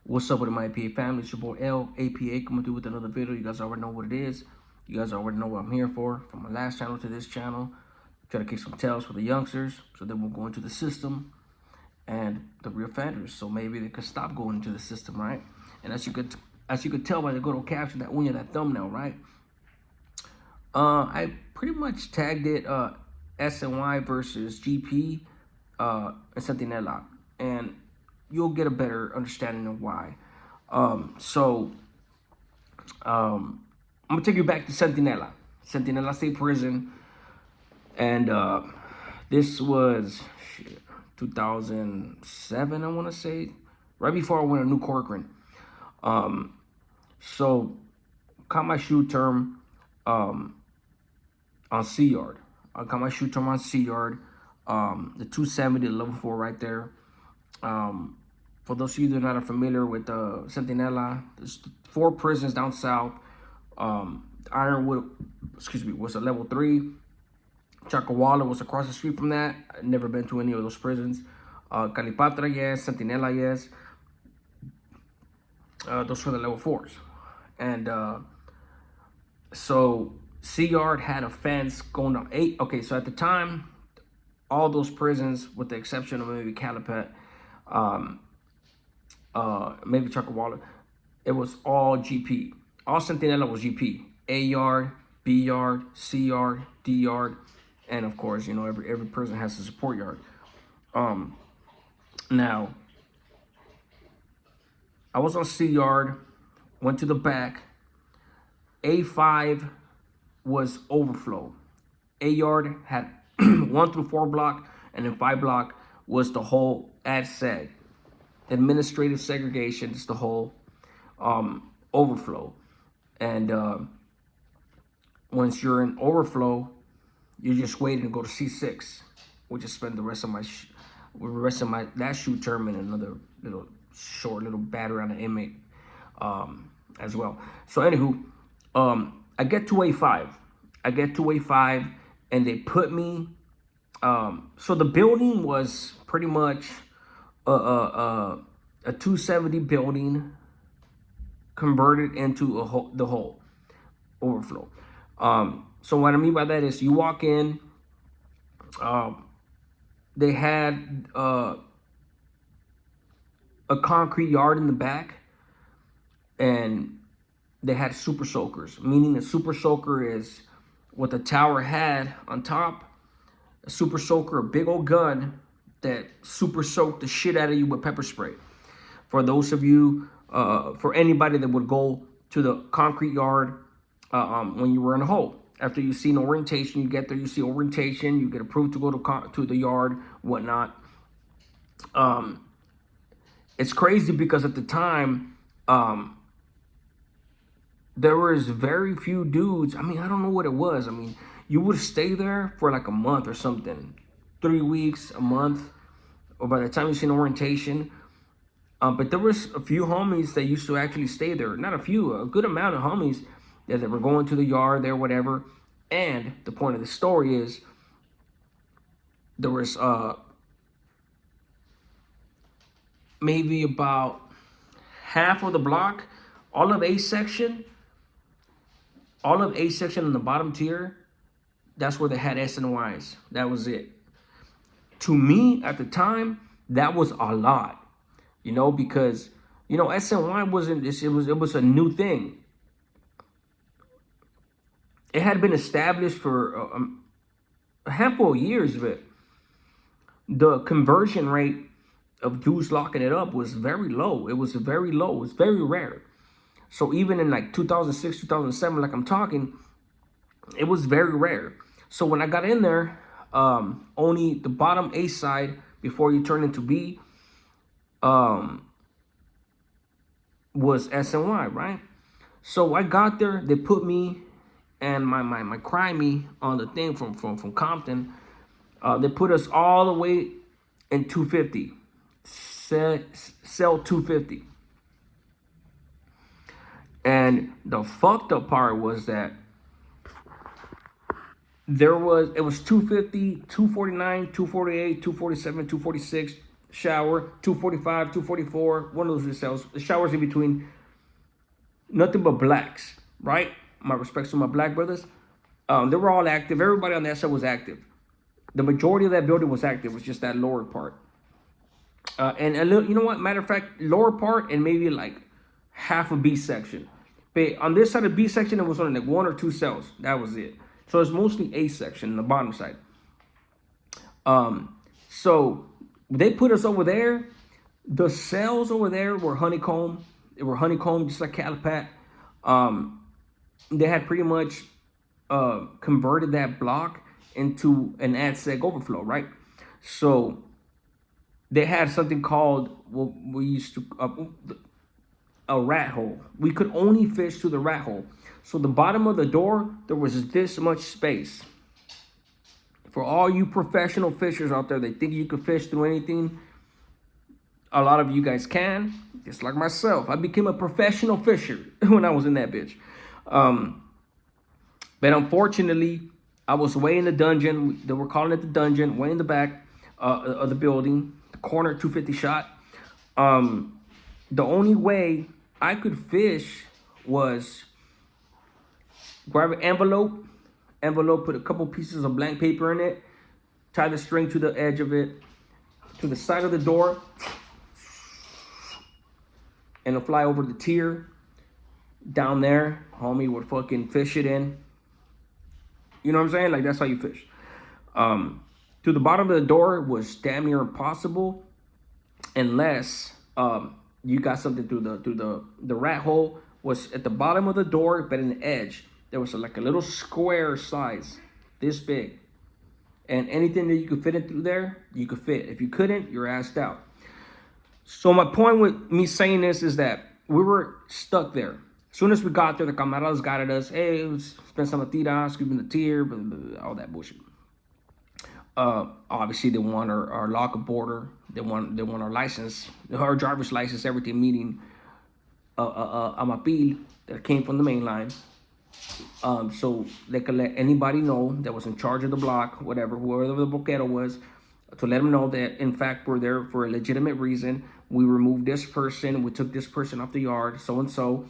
What's up with my APA family? It's your boy L, APA, coming through with another video. You guys already know what it is. You guys already know what I'm here for. From my last channel to this channel, try to kick some tails for the youngsters, so they won't go into the system, and the reoffenders, so maybe they could stop going into the system, right? And as you could tell by the good old caption, that uña, that thumbnail, right? I pretty much tagged it SNY versus GP and Centinela, and you'll get a better understanding of why. I'm gonna take you back to Sentinella State Prison, and this was 2007, I want to say, right before I went to New Corcoran. So caught my shoe term on C Yard. I got my shoe term on C Yard, the 270, level 4 right there. For those of you that are not familiar with Centinela, there's 4 prisons down south. Ironwood, was a level 3. Chacawala was across the street from that. I've never been to any of those prisons. Calipatra, yes. Centinela, yes. Those were the level 4s. And so C Yard had a fence going down 8. Okay, so at the time, all those prisons, with the exception of maybe Calipat, maybe Chacawala, it was all GP. All Centinela was GP. A Yard, B Yard, C Yard, D Yard, and of course, you know, every prison has a support yard. Now, I was on C Yard, went to the back. A5 was overflow. A Yard had 1 through 4 block, and then 5 block was the whole Ad-Seg. Administrative segregation is the whole overflow. And once you're in overflow, you're just waiting to go to C6, which is spend the rest of my that shoe term in another short little battle on an inmate as well. So anywho, I get to A5. And they put me. So the building was pretty much a 270 building converted into the whole overflow. So what I mean by that is, you walk in, they had a concrete yard in the back, and they had super soakers, meaning a super soaker is what the tower had on top. A super soaker, a big old gun that super soaked the shit out of you with pepper spray. For those of you, for anybody that would go to the concrete yard when you were in a hole. After you see an orientation, you get there, you see orientation, you get approved to go to the yard, whatnot. It's crazy because at the time, there was very few dudes. I mean, I don't know what it was. I mean, you would stay there for like a month or something, 3 weeks, a month, or by the time you see an orientation. But there was a few homies that used to actually stay there. Not a few, a good amount of homies that were going to the yard there, whatever. And the point of the story is, there was maybe about half of the block, all of A section in the bottom tier, that's where they had SNYs. That was it. To me, at the time, that was a lot, you know, because, you know, SNY wasn't this. It was a new thing. It had been established for a handful of years, but the conversion rate of dudes locking it up was very low. It was very low. It was very rare. So even in like 2006, 2007, like I'm talking, it was very rare. So when I got in there, only the bottom A side before you turn into B was SNY, right? So I got there, they put me and my crimey on the thing from Compton. They put us all the way in 250, cell 250. And the fucked up part was that it was 250, 249, 248, 247, 246, shower, 245, 244, one of those cells. The showers in between, nothing but blacks, right? My respects to my black brothers. They were all active. Everybody on that side was active. The majority of that building was active. It was just that lower part. And a little, you know what? Matter of fact, lower part and maybe like half a B section. But on this side of B section, it was only like 1 or 2 cells. That was it. So it's mostly A section, the bottom side. So they put us over there. The cells over there were honeycomb. They were honeycomb, just like Calipat. They had pretty much converted that block into an Ad-Seg overflow, right? So they had something called what we used to a rat hole. We could only fish through the rat hole. So the bottom of the door, there was this much space. For all you professional fishers out there that think you could fish through anything, a lot of you guys can. Just like myself, I became a professional fisher when I was in that bitch. But unfortunately, I was way in the dungeon. They were calling it the dungeon, way in the back of the building, the corner 250 shot. The only way I could fish was grab an envelope, put a couple pieces of blank paper in it, tie the string to the edge of it, to the side of the door, and it'll fly over the tier. Down there, homie would fucking fish it in. You know what I'm saying? Like, that's how you fish. To the bottom of the door was damn near impossible, unless you got something through the rat hole. Was at the bottom of the door, but in the edge there was like a little square size, this big, and anything that you could fit in through there, you could fit. If you couldn't, you're assed out. So my point with me saying this is that we were stuck there. As soon as we got there, the camaradas guided us. Hey, let's spend some tiras, scooping the tier, blah, blah, blah, all that bullshit. Obviously, they want our lock border. They want our license, our driver's license, everything, meaning a mapil that came from the main line. So they could let anybody know that was in charge of the block, whatever, whoever the boquero was, to let them know that, in fact, we're there for a legitimate reason. We removed this person. We took this person off the yard, so-and-so.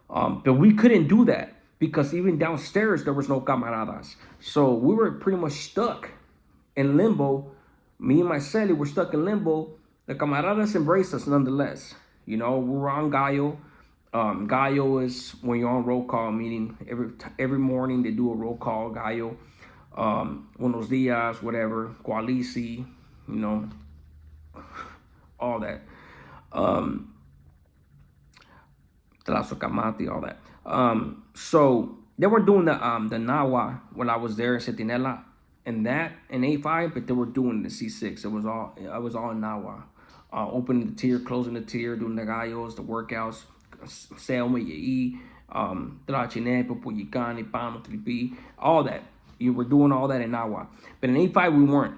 But we couldn't do that because even downstairs, there was no camaradas. So we were pretty much stuck in limbo. Me and my celly were stuck in limbo. The camaradas embraced us nonetheless. You know, we were on Gallo. Gallo is when you're on roll call, meaning every morning they do a roll call, Gallo. Buenos dias, whatever, Qualisi, you know, all that. Tlaxocamati, all that. So they were doing the Nawa when I was there in Centinela and that in A5, but they were doing the C6. I was all in Nawa. Opening the tier, closing the tier, doing the gallos, the workouts, Selma, Yei, Trachine, Popuyicani, Pano, Tripi, all that. You were doing all that in Nawa. But in A5, we weren't.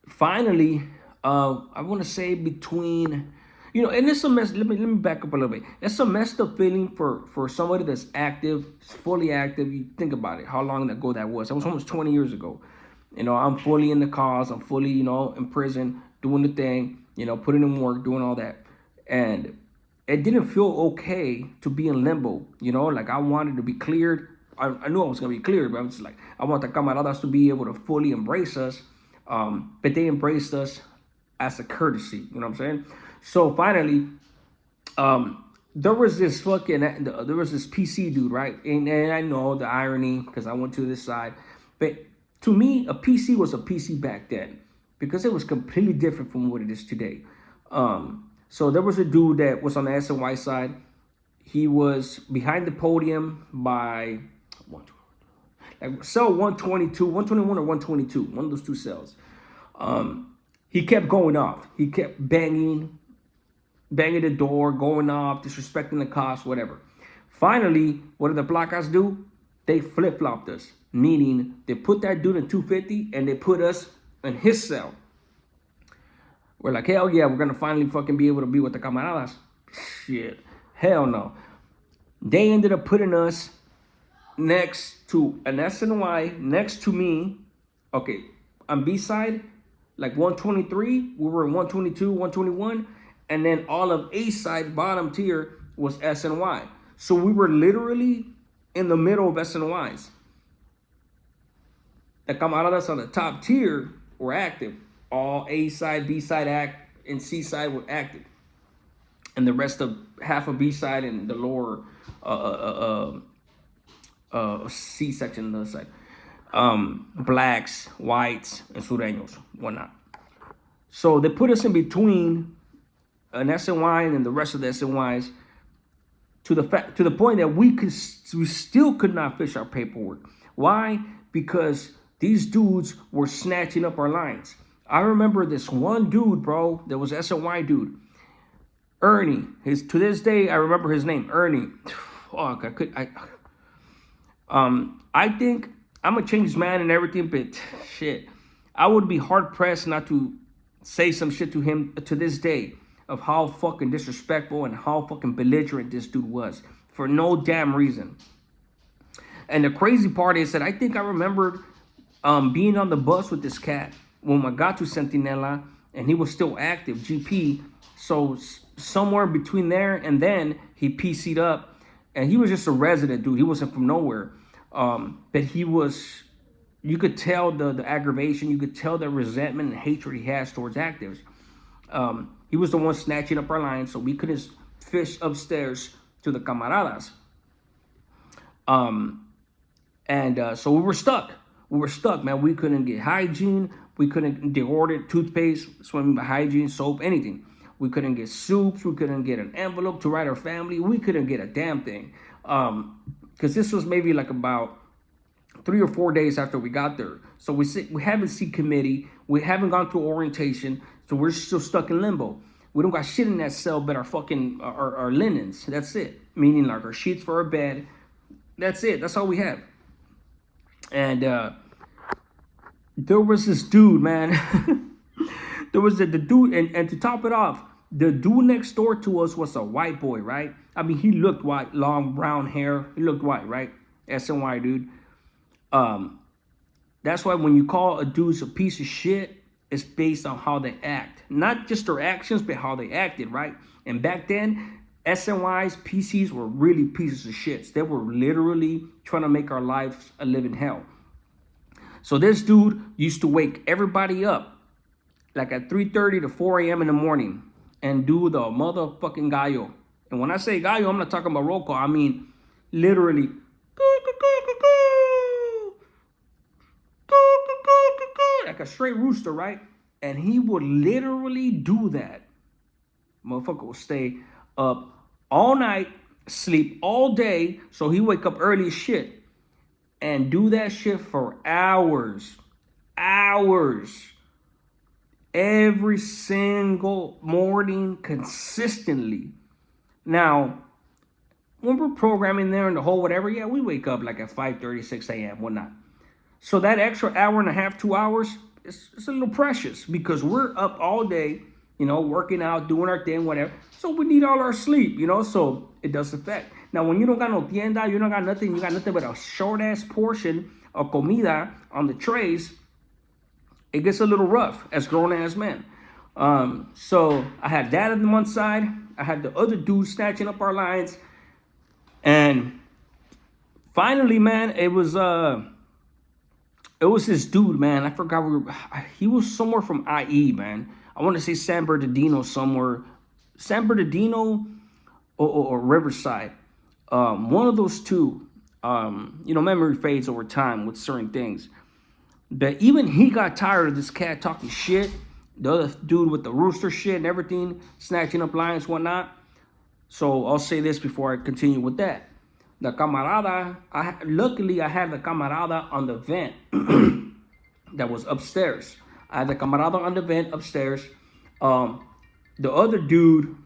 Finally, I want to say between, you know, and it's a mess. Let me back up a little bit. It's a messed up feeling for somebody that's active, fully active. You think about it, how long ago that was. That was almost 20 years ago. You know, I'm fully in the cause. I'm fully, you know, in prison, doing the thing, you know, putting in work, doing all that. And it didn't feel okay to be in limbo, you know, like I wanted to be cleared. I knew I was going to be cleared, but I was like, I want the camaradas to be able to fully embrace us. But they embraced us as a courtesy, you know what I'm saying? So finally, there was this PC dude, right? And I know the irony because I went to this side, but to me, a PC was a PC back then because it was completely different from what it is today. So there was a dude that was on the SNY side. He was behind the podium by cell 122, 121 or 122, one of those two cells. He kept going off. He kept banging the door, going off, disrespecting the cops, whatever. Finally, what did the black guys do? They flip-flopped us, meaning they put that dude in 250 and they put us in his cell. We're like, hell yeah, we're going to finally fucking be able to be with the camaradas. Shit. Hell no. They ended up putting us next to an SNY, next to me. Okay, on B side, like 123, we were in 122, 121, and then all of A side, bottom tier, was S and Y. So we were literally in the middle of S and Ys. The camaradas on the top tier were active. All A side, B side and C side were active. And the rest of half of B side and the lower C section of the side. Blacks, whites, and sureños, whatnot. So they put us in between an SNY and the rest of the SNYs to the point that we still could not finish our paperwork. Why? Because these dudes were snatching up our lines. I remember this one dude, bro, that was SNY dude, Ernie. To this day I remember his name, Ernie. Fuck, I think I'm a changed man and everything, but shit, I would be hard pressed not to say some shit to him to this day of how fucking disrespectful and how fucking belligerent this dude was for no damn reason. And the crazy part is that I think I remembered being on the bus with this cat when I got to Centinela, and he was still active, GP. So somewhere between there and then he PC'd up, and he was just a resident dude. He wasn't from nowhere. But he was, you could tell the aggravation, you could tell the resentment and hatred he has towards actives. He was the one snatching up our lines, so we couldn't fish upstairs to the camaradas. So we were stuck. We were stuck, man. We couldn't get hygiene. We couldn't deodorant, toothpaste, swimming hygiene, soap, anything. We couldn't get soups. We couldn't get an envelope to write our family. We couldn't get a damn thing. Because this was maybe like about 3 or 4 days after we got there. So we haven't seen committee. We haven't gone through orientation. So we're still stuck in limbo. We don't got shit in that cell but our fucking, our linens. That's it. Meaning like our sheets for our bed. That's it. That's all we have. And there was this dude, man. There was the dude, and to top it off, the dude next door to us was a white boy, right? I mean, he looked white, long brown hair. He looked white, right? SNY dude. That's why when you call a dude a piece of shit, it's based on how they act. Not just their actions, but how they acted, right? And back then, SNYs, PCs were really pieces of shits. They were literally trying to make our lives a living hell. So this dude used to wake everybody up like at 3:30 to 4 a.m. in the morning and do the motherfucking gallo. And when I say gallo, I'm not talking about roll call. I mean, literally, like a straight rooster, right? And he would literally do that. Motherfucker would stay up all night, sleep all day, so he wake up early as shit and do that shit for hours. Every single morning, consistently. Now, when we're programming there in the hole, whatever, yeah, we wake up like at 5:30, 6 a.m., whatnot. So that extra hour and a half, 2 hours, it's a little precious because we're up all day, you know, working out, doing our thing, whatever. So we need all our sleep, you know, so it does affect. Now, when you don't got no tienda, you don't got nothing, you got nothing but a short-ass portion of comida on the trays, it gets a little rough as grown-ass men. So I had that on one side. I had the other dude snatching up our lines. And finally, man, it was this dude, man. I forgot he was somewhere from IE, man. I want to say San Bernardino somewhere. San Bernardino or Riverside. One of those two. You know, memory fades over time with certain things. But even he got tired of this cat talking shit. The other dude with the rooster shit and everything, snatching up lines, whatnot. So I'll say this before I continue with that. The camarada, luckily I had the camarada on the vent that was upstairs. I had the camarada on the vent upstairs. The other dude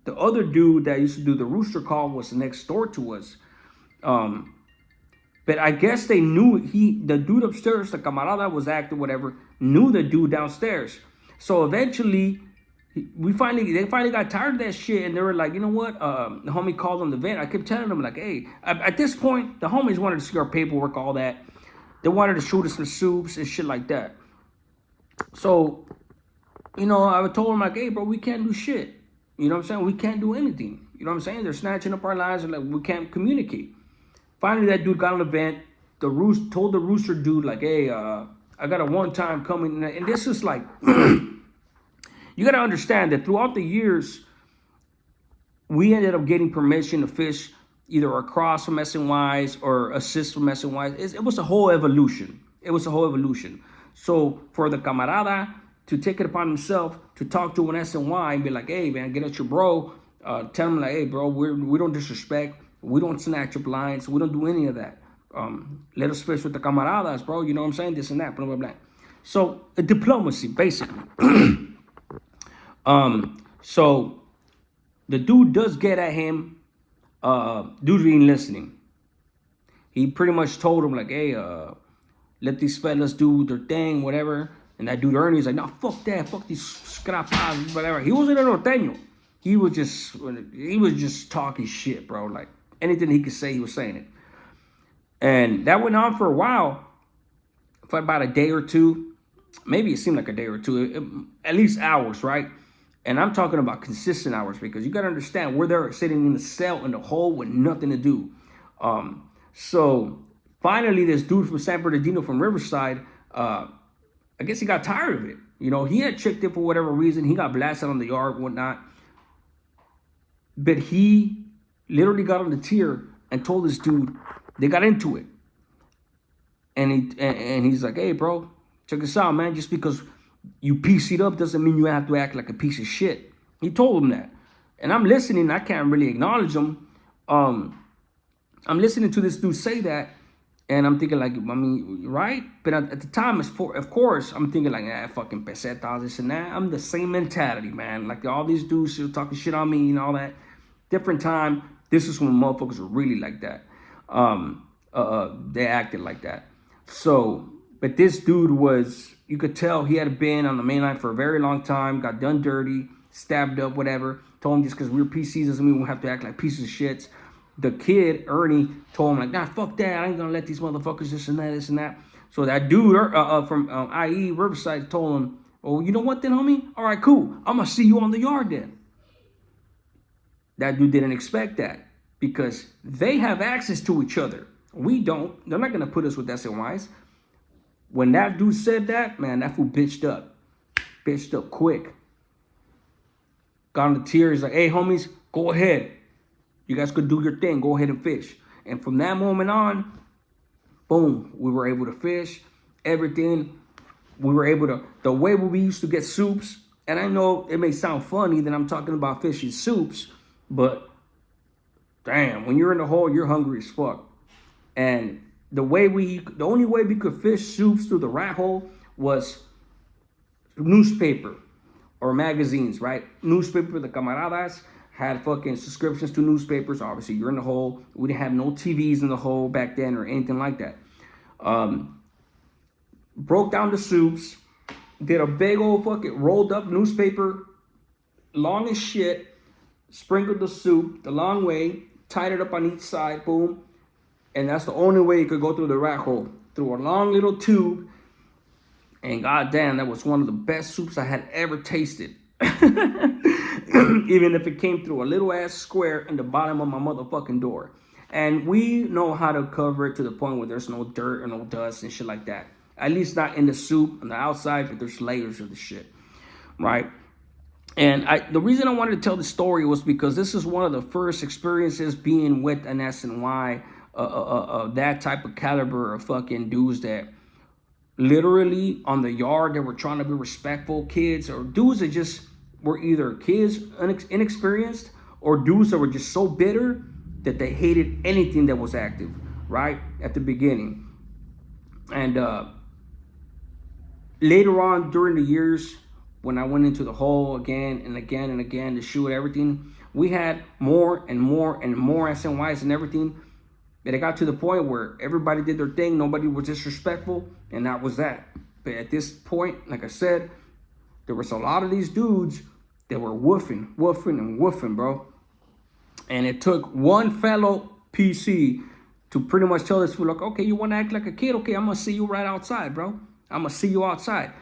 that used to do the rooster call was next door to us. But I guess they knew the dude upstairs, the camarada was active, whatever, knew the dude downstairs. So eventually, they finally got tired of that shit, and they were like, you know what? The homie called on the vent. I kept telling them, like, hey, at this point, the homies wanted to see our paperwork, all that. They wanted to shoot us some soups and shit like that. So, I told him like, hey, bro, we can't do shit. You know what I'm saying? We can't do anything. You know what I'm saying? They're snatching up our lives and like we can't communicate. Finally, that dude got on the vent. The roost told the rooster dude like, hey, I got a one time coming, and this is like, you got to understand that throughout the years, we ended up getting permission to fish either across from SNYs or assist from SNYs. It was a whole evolution. It was a whole evolution. So for the camarada to take it upon himself to talk to an SNY and be like, hey, man, get at your bro. Tell him like, hey, bro, we don't disrespect. We don't snatch up lines. We don't do any of that. Let us fish with the camaradas, bro. You know what I'm saying? This and that, blah, blah, blah. So diplomacy, basically. So the dude does get at him. Dude ain't listening. He pretty much told him like, hey, let these fellas do their thing, whatever. And that dude Ernie's like, nah, fuck that, fuck these scrapas, whatever. He wasn't a norteño. He was just talking shit, bro. Like anything he could say, he was saying it. And that went on for a while, for about a day or two. Maybe it seemed like a day or two, at least hours, right? And I'm talking about consistent hours because you got to understand we're there sitting in the cell in the hole with nothing to do. So finally, this dude from San Bernardino from Riverside, I guess he got tired of it. He had checked it for whatever reason. He got blasted on the yard and whatnot. But he literally got on the tier and told this dude, they got into it. And he's like, hey, bro, check this out, man. Just because you PC'd up doesn't mean you have to act like a piece of shit. He told him that. And I'm listening. I can't really acknowledge him. I'm listening to this dude say that. And I'm thinking like, I mean, right? But at the time, of course, I'm thinking like, fucking pesetas, this and that. I'm the same mentality, man. Like all these dudes still talking shit on me and all that. Different time. This is when motherfuckers were really like that. They acted like that. So, but this dude was, you could tell he had been on the main line for a very long time, got done dirty, stabbed up, whatever. Told him just because we're PCs doesn't mean we have to act like pieces of shits. The kid, Ernie, told him like, nah, fuck that. I ain't gonna let these motherfuckers this and that, this and that. So that dude from IE Riverside told him, oh, you know what then, homie? All right, cool. I'm gonna see you on the yard then. That dude didn't expect that because they have access to each other. We don't. They're not gonna put us with SNYs. When that dude said that, man, that fool bitched up. Bitched up quick. Got on the tier. He's like, hey, homies, go ahead. You guys could do your thing. Go ahead and fish. And from that moment on, boom, we were able to fish. Everything. We were able to, the way we used to get soups, and I know it may sound funny that I'm talking about fishing soups, but damn, when you're in the hole, you're hungry as fuck. And the only way we could fish soups through the rat hole was newspaper or magazines, right? Newspaper, the camaradas had fucking subscriptions to newspapers. Obviously, you're in the hole. We didn't have no TVs in the hole back then or anything like that. Broke down the soups, did a big old fucking rolled up newspaper, long as shit, sprinkled the soup the long way, tied it up on each side, boom. And that's the only way you could go through the rat hole, through a long little tube. And goddamn, that was one of the best soups I had ever tasted. Even if it came through a little ass square in the bottom of my motherfucking door. And we know how to cover it to the point where there's no dirt or no dust and shit like that. At least not in the soup on the outside, but there's layers of the shit, right? And the reason I wanted to tell the story was because this is one of the first experiences being with an SNY, that type of caliber of fucking dudes that literally on the yard they were trying to be respectful kids, or dudes that just were either kids inexperienced or dudes that were just so bitter that they hated anything that was active, right, at the beginning. And later on during the years, when I went into the hole again and again and again to shoot everything, we had more and more and more SNYs and everything. But it got to the point where everybody did their thing, nobody was disrespectful, and that was that. But at this point, like I said, there was a lot of these dudes that were woofing, bro. And it took one fellow PC to pretty much tell this fool, like, okay, you want to act like a kid? Okay, I'm going to see you right outside, bro. I'm going to see you outside.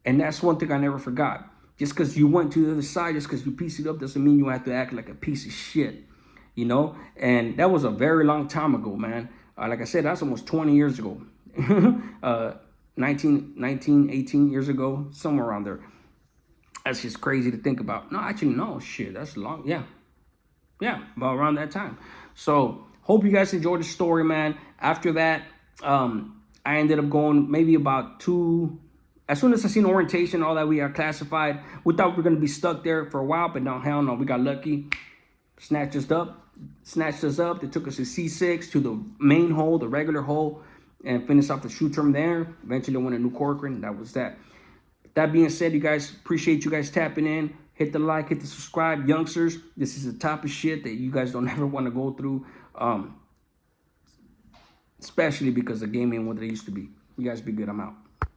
And that's one thing I never forgot. Just because you went to the other side, just because you pieced it up, doesn't mean you have to act like a piece of shit, you know? And that was a very long time ago, man. Like I said, that's almost 20 years ago. 18 years ago, somewhere around there. That's just crazy to think about. No, actually, no, shit, that's long. Yeah, about around that time. So, hope you guys enjoyed the story, man. After that, I ended up going maybe about as soon as I seen orientation, all that we are classified, we thought we were going to be stuck there for a while, but no, hell no, we got lucky. Snatched us up. They took us to C6, to the main hole, the regular hole, and finished off the shoot term there. Eventually went to New Corcoran. That was that. That being said, you guys, appreciate you guys tapping in. Hit the like, hit the subscribe. Youngsters, this is the type of shit that you guys don't ever want to go through. Especially because the game ain't what it used to be. You guys be good. I'm out.